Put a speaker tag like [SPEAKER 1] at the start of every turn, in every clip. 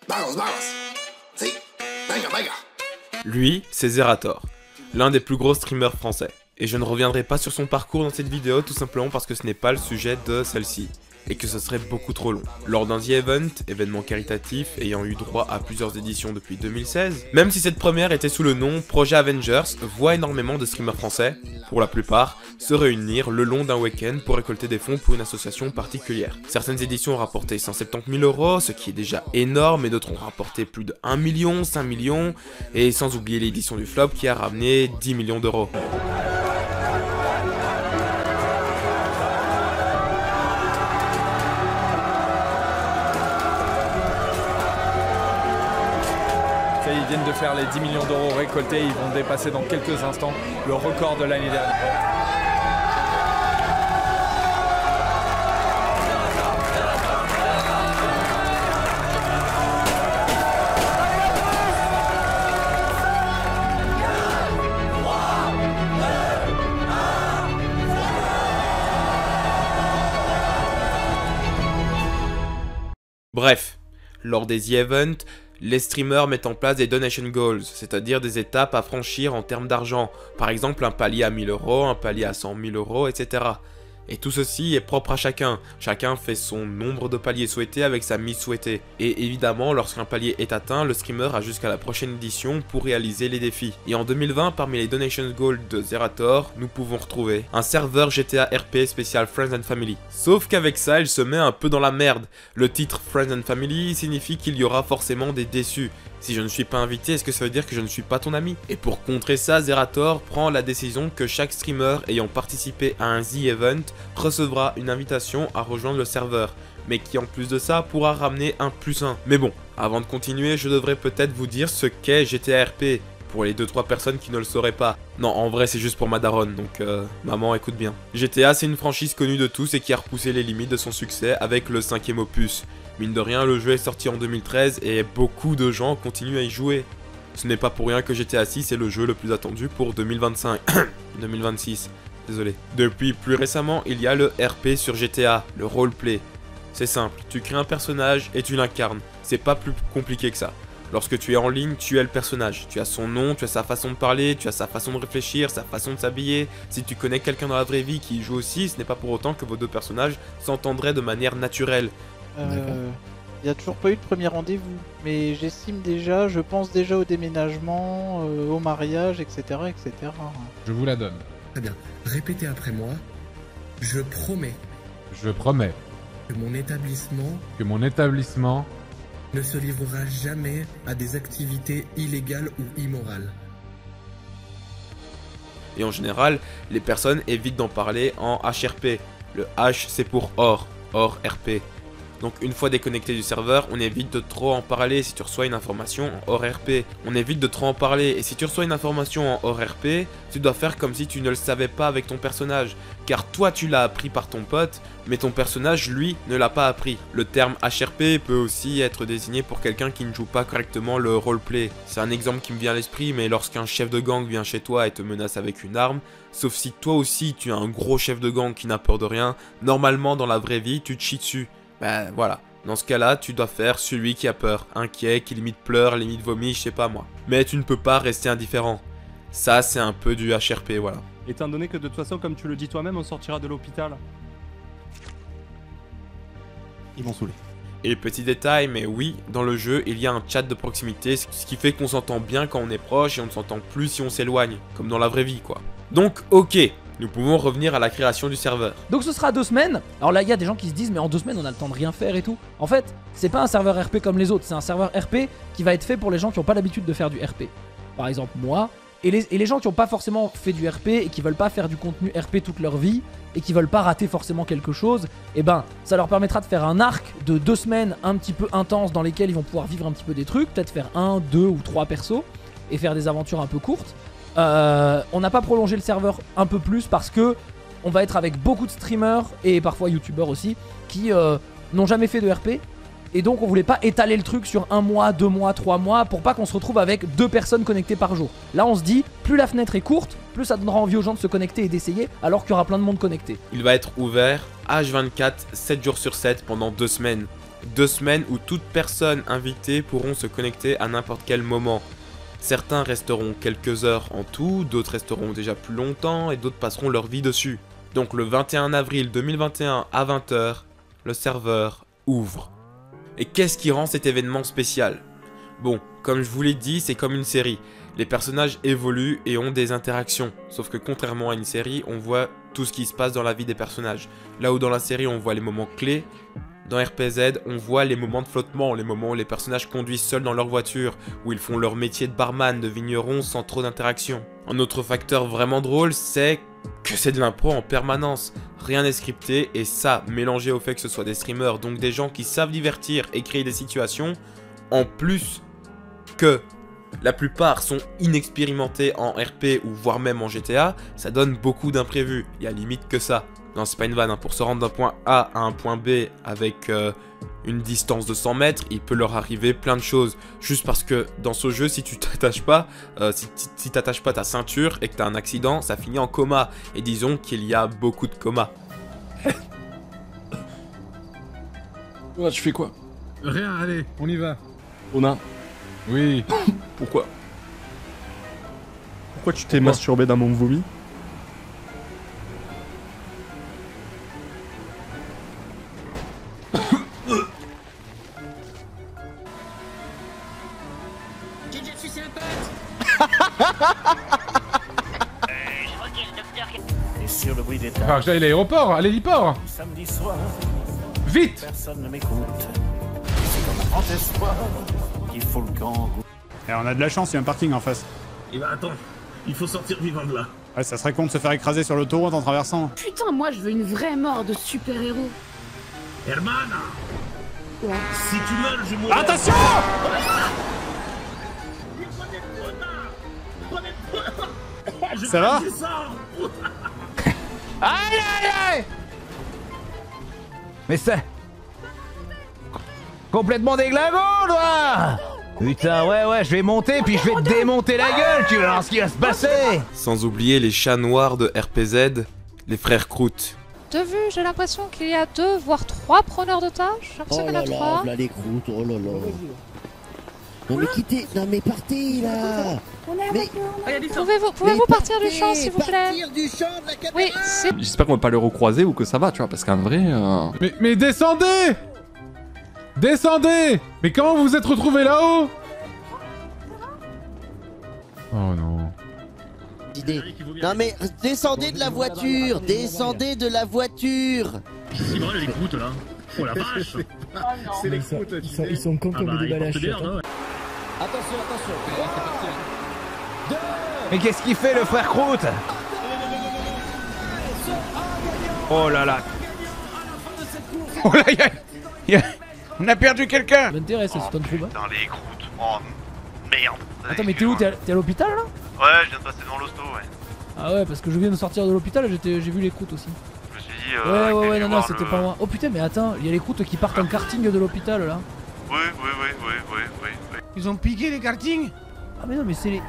[SPEAKER 1] Vamos, vamos. Si. Venga, venga.
[SPEAKER 2] Lui, c'est Zerator, l'un des plus gros streamers français. Et je ne reviendrai pas sur son parcours dans cette vidéo tout simplement parce que ce n'est pas le sujet de celle-ci, et que ce serait beaucoup trop long. Lors d'un The Event, événement caritatif ayant eu droit à plusieurs éditions depuis 2016, même si cette première était sous le nom Projet Avengers, voit énormément de streamers français, pour la plupart, se réunir le long d'un week-end pour récolter des fonds pour une association particulière. Certaines éditions ont rapporté 170 000 €, ce qui est déjà énorme, et d'autres ont rapporté plus de 1 million, 5 millions, et sans oublier l'édition du flop qui a ramené 10 millions d'euros.
[SPEAKER 3] Ils viennent de faire les 10 millions d'euros récoltés, ils vont dépasser dans quelques instants le record de l'année dernière.
[SPEAKER 2] Bref, lors des The Event, les streamers mettent en place des donation goals, c'est-à-dire des étapes à franchir en termes d'argent. Par exemple, un palier à 1000 €, un palier à 100 000 €, etc. Et tout ceci est propre à chacun. Chacun fait son nombre de paliers souhaités avec sa mise souhaitée. Et évidemment, lorsqu'un palier est atteint, le streamer a jusqu'à la prochaine édition pour réaliser les défis. Et en 2020, parmi les donation goals de Zerator, nous pouvons retrouver un serveur GTA RP spécial Friends and Family. Sauf qu'avec ça, il se met un peu dans la merde. Le titre Friends and Family signifie qu'il y aura forcément des déçus. Si je ne suis pas invité, est-ce que ça veut dire que je ne suis pas ton ami? Et pour contrer ça, Zerator prend la décision que chaque streamer ayant participé à un The Event recevra une invitation à rejoindre le serveur, mais qui en plus de ça pourra ramener un +1. Mais bon, avant de continuer, je devrais peut-être vous dire ce qu'est GTA RP, pour les 2-3 personnes qui ne le sauraient pas. Non, en vrai c'est juste pour ma daronne, donc maman écoute bien. GTA c'est une franchise connue de tous et qui a repoussé les limites de son succès avec le 5e opus. Mine de rien, le jeu est sorti en 2013 et beaucoup de gens continuent à y jouer. Ce n'est pas pour rien que GTA 6 est le jeu le plus attendu pour 2025. 2026, désolé. Depuis plus récemment, il y a le RP sur GTA, le roleplay. C'est simple, tu crées un personnage et tu l'incarnes. C'est pas plus compliqué que ça. Lorsque tu es en ligne, tu es le personnage. Tu as son nom, tu as sa façon de parler, tu as sa façon de réfléchir, sa façon de s'habiller. Si tu connais quelqu'un dans la vraie vie qui y joue aussi, ce n'est pas pour autant que vos deux personnages s'entendraient de manière naturelle.
[SPEAKER 4] Il n'y a toujours pas eu de premier rendez-vous, mais j'estime déjà, je pense déjà au déménagement, au mariage, etc., etc.
[SPEAKER 5] Je vous la donne.
[SPEAKER 6] Très bien. Répétez après moi. Je promets
[SPEAKER 5] Je promets
[SPEAKER 6] que mon établissement
[SPEAKER 5] que mon établissement
[SPEAKER 6] ne se livrera jamais à des activités illégales ou immorales.
[SPEAKER 2] Et en général, les personnes évitent d'en parler en HRP. Le H c'est pour hors RP. Donc une fois déconnecté du serveur, on évite de trop en parler si tu reçois une information en hors RP. On évite de trop en parler, et si tu reçois une information en hors RP, tu dois faire comme si tu ne le savais pas avec ton personnage. Car toi tu l'as appris par ton pote, mais ton personnage lui ne l'a pas appris. Le terme HRP peut aussi être désigné pour quelqu'un qui ne joue pas correctement le roleplay. C'est un exemple qui me vient à l'esprit, mais lorsqu'un chef de gang vient chez toi et te menace avec une arme, sauf si toi aussi tu es un gros chef de gang qui n'a peur de rien, normalement dans la vraie vie tu te chies dessus. Ben voilà, dans ce cas-là, tu dois faire celui qui a peur, inquiet, qui limite pleure, limite vomit, je sais pas moi. Mais tu ne peux pas rester indifférent. Ça, c'est un peu du HRP, voilà.
[SPEAKER 7] Étant donné que de toute façon, comme tu le dis toi-même, on sortira de l'hôpital.
[SPEAKER 1] Ils m'ont saoulé.
[SPEAKER 2] Et petit détail, mais oui, dans le jeu, il y a un chat de proximité, ce qui fait qu'on s'entend bien quand on est proche et on ne s'entend plus si on s'éloigne, comme dans la vraie vie, quoi. Donc, ok, nous pouvons revenir à la création du serveur.
[SPEAKER 8] Donc ce sera 2 semaines. Alors là, il y a des gens qui se disent, mais en 2 semaines, on a le temps de rien faire et tout. En fait, c'est pas un serveur RP comme les autres, c'est un serveur RP qui va être fait pour les gens qui n'ont pas l'habitude de faire du RP. Par exemple, moi, et les gens qui n'ont pas forcément fait du RP et qui veulent pas faire du contenu RP toute leur vie et qui veulent pas rater forcément quelque chose, et ben, ça leur permettra de faire un arc de 2 semaines un petit peu intense dans lesquelles ils vont pouvoir vivre un petit peu des trucs, peut-être faire 1, 2 ou 3 persos et faire des aventures un peu courtes. On n'a pas prolongé le serveur un peu plus parce que on va être avec beaucoup de streamers et parfois youtubeurs aussi qui n'ont jamais fait de RP et donc on voulait pas étaler le truc sur 1 mois, 2 mois, 3 mois pour pas qu'on se retrouve avec 2 personnes connectées par jour. Là on se dit plus la fenêtre est courte, plus ça donnera envie aux gens de se connecter et d'essayer alors qu'il y aura plein de monde connecté.
[SPEAKER 2] Il va être ouvert H24, 7 jours sur 7 pendant 2 semaines. 2 semaines où toute personne invitée pourront se connecter à n'importe quel moment. Certains resteront quelques heures en tout, d'autres resteront déjà plus longtemps et d'autres passeront leur vie dessus. Donc le 21 avril 2021 à 20 h, le serveur ouvre. Et qu'est-ce qui rend cet événement spécial? Bon, comme je vous l'ai dit, c'est comme une série. Les personnages évoluent et ont des interactions. Sauf que contrairement à une série, on voit tout ce qui se passe dans la vie des personnages. Là où dans la série, on voit les moments clés, dans RPZ, on voit les moments de flottement, les moments où les personnages conduisent seuls dans leur voiture, où ils font leur métier de barman, de vigneron sans trop d'interaction. Un autre facteur vraiment drôle, c'est que c'est de l'impro en permanence. Rien n'est scripté et ça, mélangé au fait que ce soit des streamers, donc des gens qui savent divertir et créer des situations, en plus que la plupart sont inexpérimentés en RP ou voire même en GTA, ça donne beaucoup d'imprévus, il y a limite que ça. Non, c'est pas une vanne, hein. Pour se rendre d'un point A à un point B avec une distance de 100 mètres, il peut leur arriver plein de choses. Juste parce que dans ce jeu, si tu t'attaches pas, si t'attaches pas ta ceinture et que t'as un accident, ça finit en coma. Et disons qu'il y a beaucoup de comas.
[SPEAKER 9] Ouais, tu fais quoi?
[SPEAKER 5] Rien, allez, on y va.
[SPEAKER 9] Ona,
[SPEAKER 5] Oui.
[SPEAKER 9] pourquoi? Pourquoi tu t'es masturbé dans mon vomi?
[SPEAKER 10] Sur le bruit des
[SPEAKER 5] Enfin, que j'aille à l'aéroport, à l'héliport.
[SPEAKER 10] samedi soir,
[SPEAKER 5] Vite.
[SPEAKER 10] personne ne m'écoute. C'est comme un grand espoir qu'il faut le grand goût.
[SPEAKER 11] Et on a de la chance, il y a un parking en face.
[SPEAKER 12] Eh ben attends, il faut sortir vivant de là.
[SPEAKER 11] Ouais, ça serait con de se faire écraser sur l'autoroute en traversant.
[SPEAKER 13] Putain, moi je veux une vraie mort de super-héros.
[SPEAKER 12] Hermana,
[SPEAKER 13] Ouais.
[SPEAKER 12] si tu meurs, je mourrai.
[SPEAKER 11] Attention! Ça va?
[SPEAKER 8] Aïe aïe aïe! Mais c'est... complètement déglingo, toi! Putain, ouais, je vais monter puis je vais te démonter la gueule, tu vas voir ce qui va se passer!
[SPEAKER 2] Sans oublier les chats noirs de RPZ, les frères Croûte.
[SPEAKER 13] De vue, j'ai l'impression qu'il y a 2 voire 3 preneurs d'otages. J'ai l'impression qu'il y en a 3.
[SPEAKER 14] Là les croûtes, oh là là. Non mais quittez, non mais partez là. Mais
[SPEAKER 13] Pouvez-vous partir du champ s'il vous plaît?
[SPEAKER 14] Partir du champ de la caméra.
[SPEAKER 13] Oui, c'est...
[SPEAKER 9] J'espère qu'on va pas le recroiser ou que ça va, tu vois, parce qu'en vrai...
[SPEAKER 5] Mais descendez! Descendez! Mais comment vous vous êtes retrouvés là-haut? Oh non.
[SPEAKER 14] Idée. Non mais descendez de la voiture, descendez de la voiture.
[SPEAKER 12] C'est vrai les croûtes là. Oh la vache.
[SPEAKER 14] C'est les croûtes, ils sont cons comme des balles à chiottes.
[SPEAKER 8] Attention. Mais qu'est-ce qu'il fait le frère Croûte?
[SPEAKER 11] Oh là là.
[SPEAKER 8] Oh là, on a perdu quelqu'un! Ça m'intéresse, c'est Stone Trouba.
[SPEAKER 12] Dans les croûtes. Oh merde.
[SPEAKER 8] Attends, mais t'es où? T'es à l'hôpital là?
[SPEAKER 12] Ouais, je viens de passer devant l'hosto, ouais.
[SPEAKER 8] Ah ouais, parce que je viens de sortir de l'hôpital, j'ai vu les croûtes aussi.
[SPEAKER 12] Je me suis dit.
[SPEAKER 8] Ouais, non, c'était pas loin. Oh putain, mais attends, il y a les croûtes qui partent en karting de l'hôpital là.
[SPEAKER 12] Oui.
[SPEAKER 11] Ils ont piqué les kartings?
[SPEAKER 8] Ah mais non, mais c'est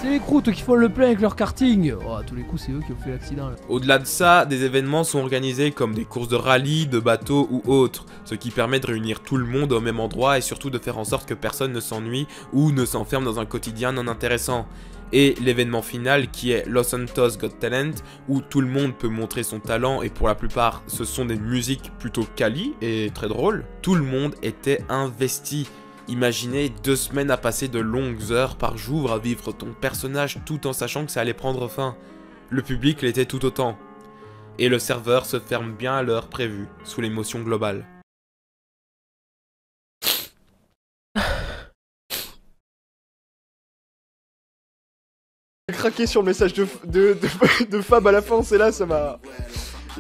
[SPEAKER 8] les croûtes qui font le plein avec leur karting. Oh, à tous les coups, c'est eux qui ont fait l'accident là.
[SPEAKER 2] Au-delà de ça, des événements sont organisés comme des courses de rallye, de bateaux ou autres, ce qui permet de réunir tout le monde au même endroit et surtout de faire en sorte que personne ne s'ennuie ou ne s'enferme dans un quotidien non intéressant. Et l'événement final qui est Los Santos Got Talent, où tout le monde peut montrer son talent et pour la plupart ce sont des musiques plutôt quali et très drôles. Tout le monde était investi. Imaginez 2 semaines à passer de longues heures par jour à vivre ton personnage tout en sachant que ça allait prendre fin. Le public l'était tout autant. Et le serveur se ferme bien à l'heure prévue, sous l'émotion globale.
[SPEAKER 9] J'ai craqué sur le message de Fab à la fin, c'est là, ça m'a...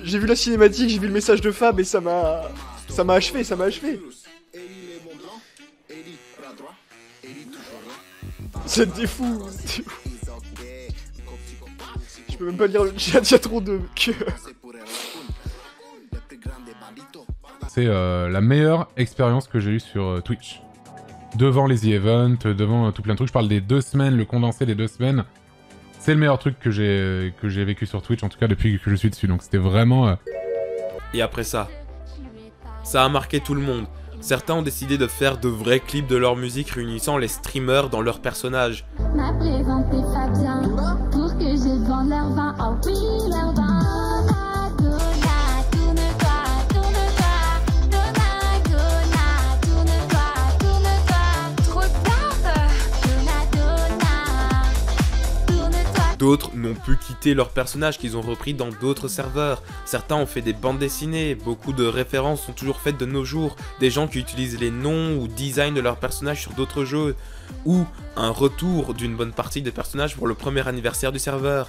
[SPEAKER 9] J'ai vu la cinématique, j'ai vu le message de Fab et ça m'a achevé, C'était fou. Je peux même pas lire le chat, il y a trop de...
[SPEAKER 5] C'est la meilleure expérience que j'ai eue sur Twitch. Devant les events, devant tout plein de trucs. Je parle des 2 semaines, le condensé des 2 semaines. C'est le meilleur truc que j'ai vécu sur Twitch, en tout cas depuis que je suis dessus. Donc c'était vraiment...
[SPEAKER 2] Et après ça a marqué tout le monde. Certains ont décidé de faire de vrais clips de leur musique réunissant les streamers dans leurs personnages.
[SPEAKER 15] M'a présenté Fabien pour que je vende leur vin. Oh oui, leur vin.
[SPEAKER 2] D'autres n'ont pu quitter leurs personnages qu'ils ont repris dans d'autres serveurs. Certains ont fait des bandes dessinées, beaucoup de références sont toujours faites de nos jours. Des gens qui utilisent les noms ou designs de leurs personnages sur d'autres jeux. Ou un retour d'une bonne partie des personnages pour le premier anniversaire du serveur.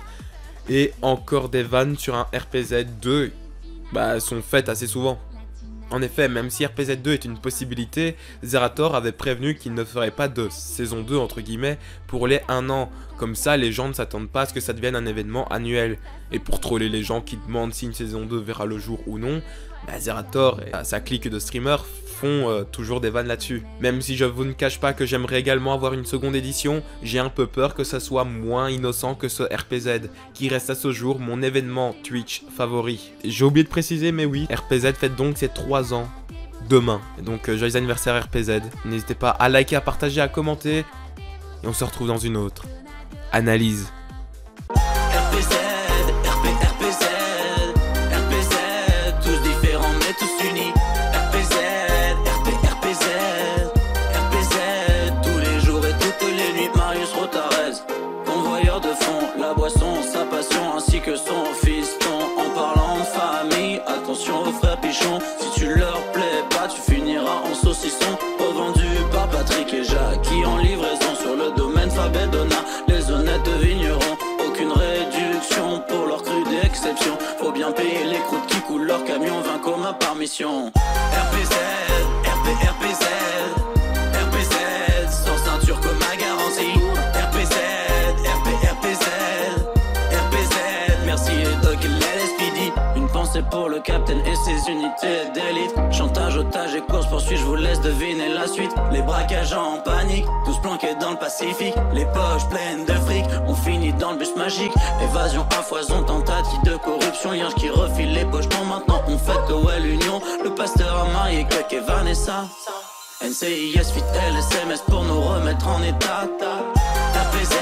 [SPEAKER 2] Et encore des vannes sur un RPZ 2 sont faites assez souvent. En effet, même si RPZ 2 est une possibilité, Zerator avait prévenu qu'il ne ferait pas de saison 2 entre guillemets pour les 1 an. Comme ça, les gens ne s'attendent pas à ce que ça devienne un événement annuel. Et pour troller les gens qui demandent si une saison 2 verra le jour ou non, Zerator et sa clique de streamers font toujours des vannes là-dessus. Même si je vous ne cache pas que j'aimerais également avoir une seconde édition, j'ai un peu peur que ça soit moins innocent que ce RPZ, qui reste à ce jour mon événement Twitch favori. J'ai oublié de préciser, mais oui, RPZ fête donc ses 3 ans demain. Et donc joyeux anniversaire RPZ. N'hésitez pas à liker, à partager, à commenter. Et on se retrouve dans une autre analyse.
[SPEAKER 16] RPZ, RPZ, RPZ, tous différents mais tous unis. RPZ, RPZ, RPZ, tous les jours et toutes les nuits. Marius Rotarez, convoyeur de fond, la boisson, sa passion ainsi que son fiston. En parlant de famille, attention aux frères pichons. Si tu leur plais pas, tu finiras en saucisson. Revendu par Patrick et Jacques, qui en livraison sur le domaine Fabedona. Les honnêtes vignerons, aucune réduction pour leur cru d'exception. Faut bien payer les croûtes qui coulent leur camion, 20 communs par mission. RPZ, RPZ, RPZ, sans ceinture comme ma garantie. RPZ, RPZ, RPZ, merci et Doc et l'LSPD. Une pensée pour le capitaine et ses unités d'élite. Chantage, otage et course poursuite, je vous laisse deviner la suite. Les braquages en panique, tous planqués dans le Pacifique. Les poches pleines de fric, on finit dans le bus magique. Évasion à foison, tentative de corruption. Hier qui refile les poches, non maintenant on fête ouais l'union. Le pasteur a marié Kek et Vanessa. NCIS fit LSMS pour nous remettre en état. RPZ,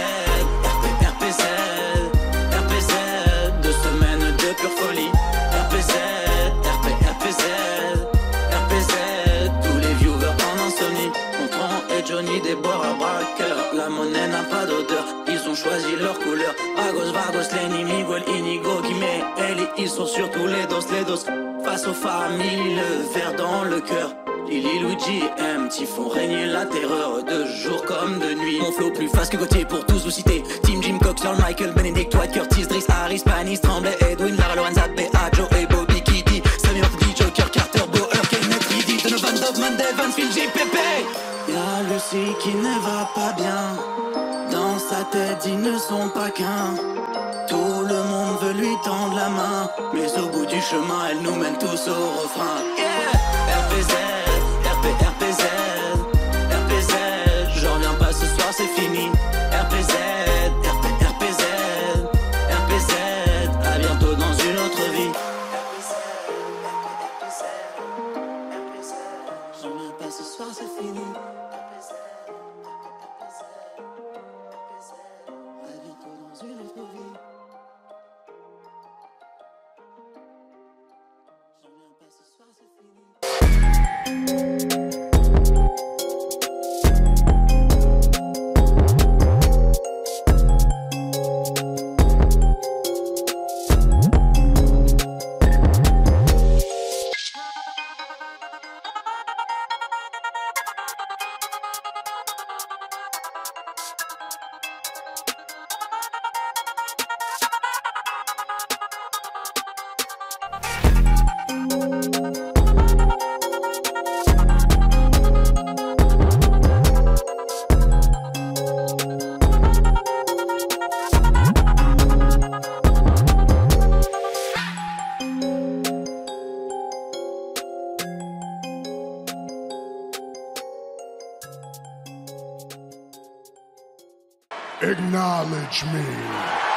[SPEAKER 16] RPZ, RPZ, 2 semaines de pure folie. RPZ, RPZ, RPZ, tous les viewers en insomnie. Gontran et Johnny déboire à braqueur. La monnaie n'a pas d'odeur, ils ont choisi leur couleur. Agos, Vargos, Lenny, Miguel, Inigo, Guimé, Eli, ils sont sur tous les dos. Face aux familles, le verre dans le cœur. Lily, Luigi, MT font régner la terreur de jour comme de nuit. Mon flow plus fast que Gauthier pour tous vous citer. Team Jim Cox, Earl Michael, Benedict, White, Curtis, Driss, Harris, Panis, Tremblay, Edwin, Lara, Lorenza, B.A., Joe et Bobby Kitty, Samir, D, Joker, Carter, Bauer, Kenneth, Reedy, Donovan, Dogman, Devon, Phil, J, Pepe. Y'a Lucie qui ne va pas bien. Dans sa tête, ils ne sont pas qu'un. Tout le monde veut lui tendre la main, mais au bout du chemin, elle nous mène tous au refrain. Yeah! RPZ, RPZ, RPZ, j'en reviens pas ce soir, c'est fini. RPZ, RPZ, RPZ, à bientôt dans une autre vie. J'en reviens pas ce soir, c'est fini. À bientôt dans une autre vie. J'en reviens pas ce soir, c'est fini.
[SPEAKER 1] Acknowledge me.